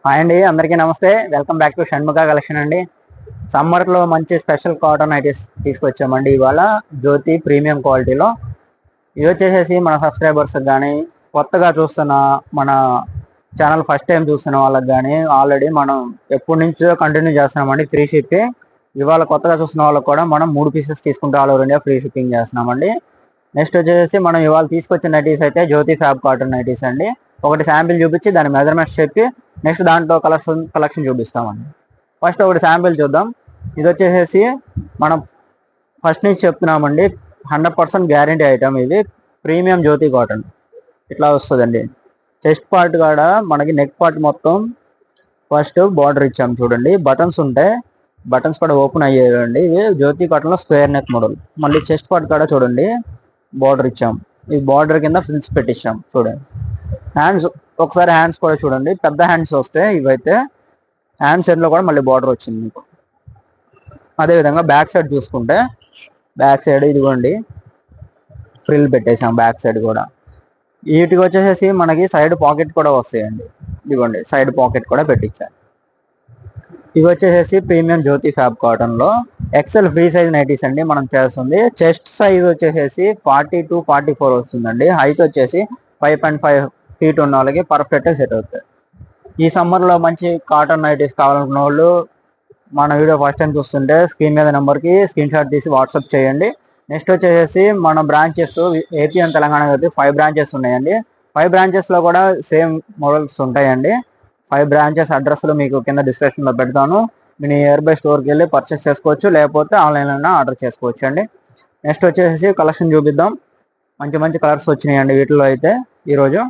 Hi అండి, అందరికీ నమస్తే. Welcome back to Shanmukha collection అండి. సమ్మర్లో మంచి స్పెషల్ కాటన్ నైటీస్ తీసుకొచ్చామండి. ఇవాళ జ్యోతి ప్రీమియం క్వాలిటీలో ఇవి వచ్చేసేసి మన సబ్స్క్రైబర్స్ కానీ, కొత్తగా చూస్తున్న మన ఛానల్ ఫస్ట్ టైం చూస్తున్న వాళ్ళకి కానీ ఆల్రెడీ మనం ఎప్పటి నుంచో కంటిన్యూ చేస్తున్నామండి ఫ్రీ షిప్పింగ్. ఇవాళ కొత్తగా చూస్తున్న వాళ్ళకి కూడా మనం 3 పీసెస్ తీసుకుంటే all over India free shipping చేస్తున్నామండి. నెక్స్ట్ వచ్చేసి మనం ఇవాళ తీసుకొచ్చిన నైటీస్ అయితే జ్యోతి ఫ్యాబ్ కాటన్ నైటీస్ అండి. ఒకటి శాంపిల్ చూపించి దాని మెజర్మెంట్స్ చెప్పి నెక్స్ట్ దాంట్లో కలెక్షన్ చూపిస్తామండి. ఫస్ట్ ఒకటి శాంపిల్ చూద్దాం. ఇది వచ్చేసేసి మనం ఫస్ట్ నుంచి చెప్తున్నామండి, 100% గ్యారంటీ ఐటమ్. ఇది ప్రీమియం జ్యోతి కాటన్ ఇట్లా వస్తుందండి. చెస్ట్ పార్ట్ కాడ మనకి నెక్ పార్ట్ మొత్తం ఫస్ట్ బార్డర్ ఇచ్చాము చూడండి. బటన్స్ ఉంటాయి, బటన్స్ కూడా ఓపెన్ అయ్యాయండి. ఇది జ్యోతి కాటన్ లో స్క్వేర్ నెక్ మోడల్. మళ్ళీ చెస్ట్ పార్ట్ కాడ చూడండి బార్డర్ ఇచ్చాం. ఈ బార్డర్ కింద ఫ్రిల్స్ పెట్టించాం చూడండి. హ్యాండ్స్ ఒకసారి హ్యాండ్స్ కూడా చూడండి, పెద్ద హ్యాండ్స్ వస్తాయి. ఇవైతే హ్యాండ్స్ ఎండ్ లో కూడా మళ్ళీ బార్డర్ వచ్చింది మీకు. అదేవిధంగా బ్యాక్ సైడ్ చూసుకుంటే బ్యాక్ సైడ్ ఇదిగోండి ఫ్రిల్ పెట్టేసాం బ్యాక్ సైడ్ కూడా. వీటికి వచ్చేసేసి మనకి సైడ్ పాకెట్ కూడా వస్తాయండి. ఇదిగోండి సైడ్ పాకెట్ కూడా పెట్టించాను. ఇవి వచ్చేసేసి ప్రీమియం జ్యోతి ఫ్యాబ్ కాటన్ లో ఎక్సెల్ ఫ్రీ సైజ్ నైటీస్ అండి మనం చేస్తుంది. చెస్ట్ సైజ్ వచ్చేసేసి 40 to 44 వస్తుందండి. హైట్ వచ్చేసి 5.5 feet ఉన్న వాళ్ళకి పర్ఫెక్ట్ సెట్ అవుతాయి. ఈ సమ్మర్ లో మంచి కాటన్ నైటీస్ కావాలనుకున్న వాళ్ళు మన వీడియో ఫస్ట్ టైం చూస్తుంటే స్క్రీన్ మీద నెంబర్కి స్క్రీన్ షాట్ తీసి వాట్సాప్ చేయండి. నెక్స్ట్ వచ్చేసి మన బ్రాంచెస్ ఏపీ అండ్ తెలంగాణ అయితే 5 బ్రాంచెస్ ఉన్నాయండి. 5 బ్రాంచెస్ లో కూడా సేమ్ మోడల్స్ ఉంటాయండి. 5 బ్రాంచెస్ అడ్రస్లు మీకు కింద డిస్క్రిప్షన్ లో పెడతాను. మీ నియర్ బై స్టోర్కి వెళ్ళి పర్చేస్ చేసుకోవచ్చు, లేకపోతే ఆన్లైన్లో ఆర్డర్ చేసుకోవచ్చు అండి. నెక్స్ట్ వచ్చేసి కలెక్షన్ చూపిద్దాం. మంచి మంచి కలర్స్ వచ్చినాయండి వీటిలో అయితే. ఈరోజు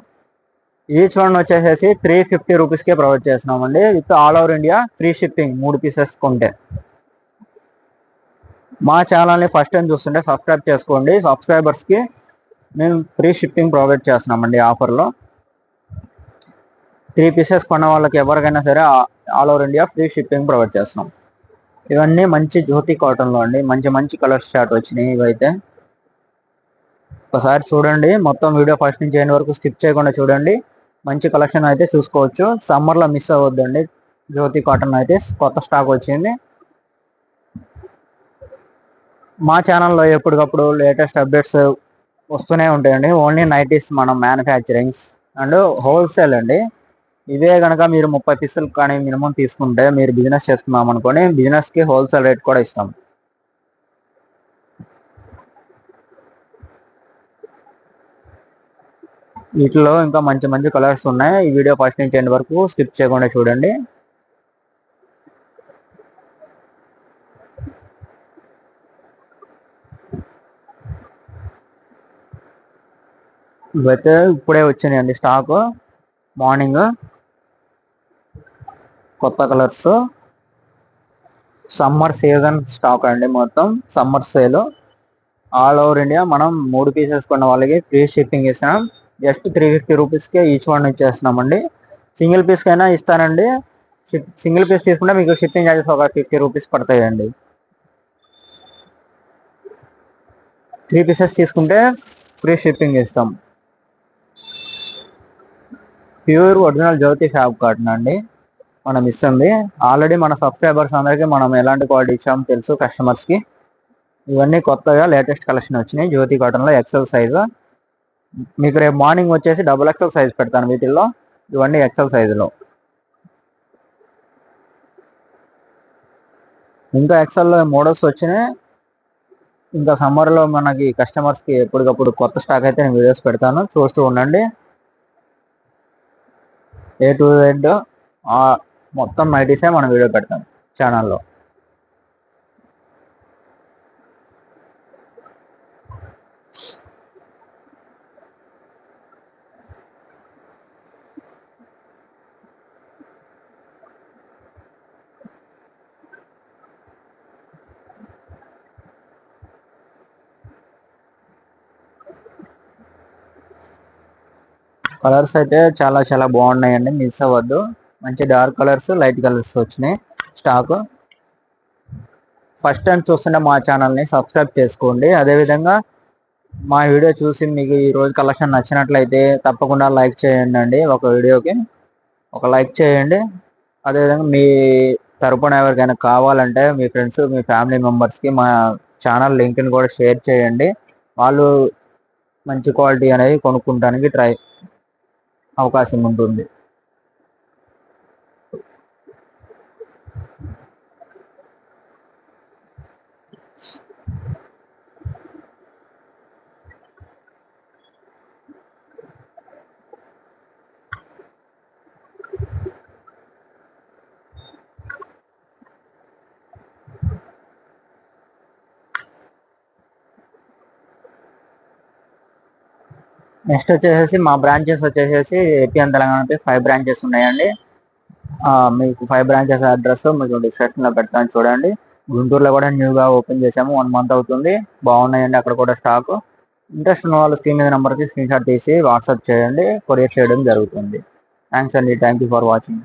ఈచ్ వన్ వచ్చేసేసి 350 రూపీస్కే ప్రొవైడ్ చేస్తున్నామండి, with all over India free shipping 3 pieces కొంటే. మా ఛానల్ని ఫస్ట్ టైం చూస్తుంటే సబ్స్క్రైబ్ చేసుకోండి. సబ్స్క్రైబర్స్కి మేము ఫ్రీ షిప్పింగ్ ప్రొవైడ్ చేస్తున్నామండి ఆఫర్లో. 3 పీసెస్ కొన్న వాళ్ళకి ఎవరికైనా సరే all over India free shipping provide చేస్తున్నాం. ఇవన్నీ మంచి జ్యోతి కాటన్లో అండి, మంచి మంచి కలర్స్ స్టార్ట్ వచ్చినాయి. ఇవైతే ఒకసారి చూడండి, మొత్తం వీడియో ఫస్ట్ నుంచి ఎండ్ వరకు స్కిప్ చేయకుండా చూడండి. మంచి కలెక్షన్ అయితే చూసుకోవచ్చు. సమ్మర్లో మిస్ అవ్వద్దండి. జ్యోతి కాటన్ అయితే కొత్త స్టాక్ వచ్చింది. మా ఛానల్లో ఎప్పటికప్పుడు లేటెస్ట్ అప్డేట్స్ వస్తూనే ఉంటాయండి. ఓన్లీ నైటీస్ మనం మ్యానుఫ్యాక్చరింగ్స్ అండ్ హోల్సేల్ అండి. ఇవే కనుక మీరు 30 పీసులు కానీ మినిమం తీసుకుంటే మీరు బిజినెస్ చేసుకున్నాం అనుకోండి, బిజినెస్కి హోల్సేల్ రేట్ కూడా ఇస్తాం. వీటిలో ఇంకా మంచి మంచి కలర్స్ ఉన్నాయి. ఈ వీడియో ఫస్ట్ నుంచి ఎండ్ వరకు స్కిప్ చేయకుండా చూడండి. ఇవైతే ఇప్పుడే వచ్చినాయండి స్టాక్, మార్నింగ్. కొత్త కలర్స్, సమ్మర్ సీజన్ స్టాక్ అండి. మొత్తం summer sale all over India. మనం 3 పీసెస్ కొన్న వాళ్ళకి ఫ్రీ షిప్పింగ్ ఇస్తాం. జస్ట్ 350 రూపీస్కే ఈచ్ వన్ ఇచ్చేస్తున్నామండి. సింగిల్ పీస్ కైనా ఇస్తానండి. సింగిల్ పీస్ తీసుకుంటే మీకు షిప్పింగ్ ఛార్జెస్ ఒక 50 రూపీస్ పడతాయండి. 3 పీసెస్ తీసుకుంటే ఫ్రీ షిప్పింగ్ ఇస్తాం. ప్యూర్ ఒరిజినల్ జ్యోతి ఫ్యాబ్ కాటన్ అండి మనం ఇస్తుంది. ఆల్రెడీ మన సబ్స్క్రైబర్స్ అందరికీ మనం ఎలాంటి క్వాలిటీ ఇచ్చామో తెలుసు కస్టమర్స్కి. ఇవన్నీ కొత్తగా లేటెస్ట్ కలెక్షన్ వచ్చినాయి జ్యోతి కాటన్లో ఎక్సెల్ సైజు. మీకు రేపు మార్నింగ్ వచ్చేసి XXL సైజ్ పెడతాను వీటిల్లో. ఇవన్నీ ఎక్సెల్ సైజులో. ఇంకా ఎక్సెల్లో మోడల్స్ వచ్చినాయి. ఇంకా సమ్మర్లో మనకి కస్టమర్స్కి ఎప్పటికప్పుడు కొత్త స్టాక్ అయితే నేను వీడియోస్ పెడతాను, చూస్తూ ఉండండి. A to Z మొత్తం నైటీసే మనం వీడియో పెడతాం ఛానల్లో. కలర్స్ అయితే చాలా చాలా బాగున్నాయండి, మిస్ అవ్వద్దు. మంచి డార్క్ కలర్స్, లైట్ కలర్స్ వచ్చినాయి స్టాక్. ఫస్ట్ టైం చూస్తుంటే మా ఛానల్ని సబ్స్క్రైబ్ చేసుకోండి. అదేవిధంగా మా వీడియో చూసి మీకు ఈ రోజు కలెక్షన్ నచ్చినట్లయితే తప్పకుండా లైక్ చేయండి అండి. ఒక వీడియోకి ఒక లైక్ చేయండి. అదేవిధంగా మీ తరపున ఎవరికైనా కావాలంటే మీ ఫ్రెండ్స్ మీ ఫ్యామిలీ మెంబర్స్కి మా ఛానల్ లింక్ని కూడా షేర్ చేయండి. వాళ్ళు మంచి క్వాలిటీ అనేది కొనుక్కుంటానికి అవకాశం ఉంటుంది. నెక్స్ట్ వచ్చేసి మా బ్రాంచెస్ వచ్చేసి ఏపీ అండ్ తెలంగాణకి 5 బ్రాంచెస్ ఉన్నాయండి. మీకు 5 బ్రాంచెస్ అడ్రస్ మీకు డిస్క్రిప్షన్లో పెడతాను చూడండి. గుంటూరులో కూడా న్యూగా ఓపెన్ చేసాము, 1 మంత్ అవుతుంది. బాగున్నాయండి అక్కడ కూడా స్టాక్. ఇంట్రెస్ట్ ఉన్న వాళ్ళు స్క్రీన్ మీద నెంబర్కి స్క్రీన్ షాట్ తీసి వాట్సాప్ చేయండి, కొరియర్ చేయడం జరుగుతుంది. థ్యాంక్స్ అండి, థ్యాంక్ యూ ఫర్ వాచింగ్.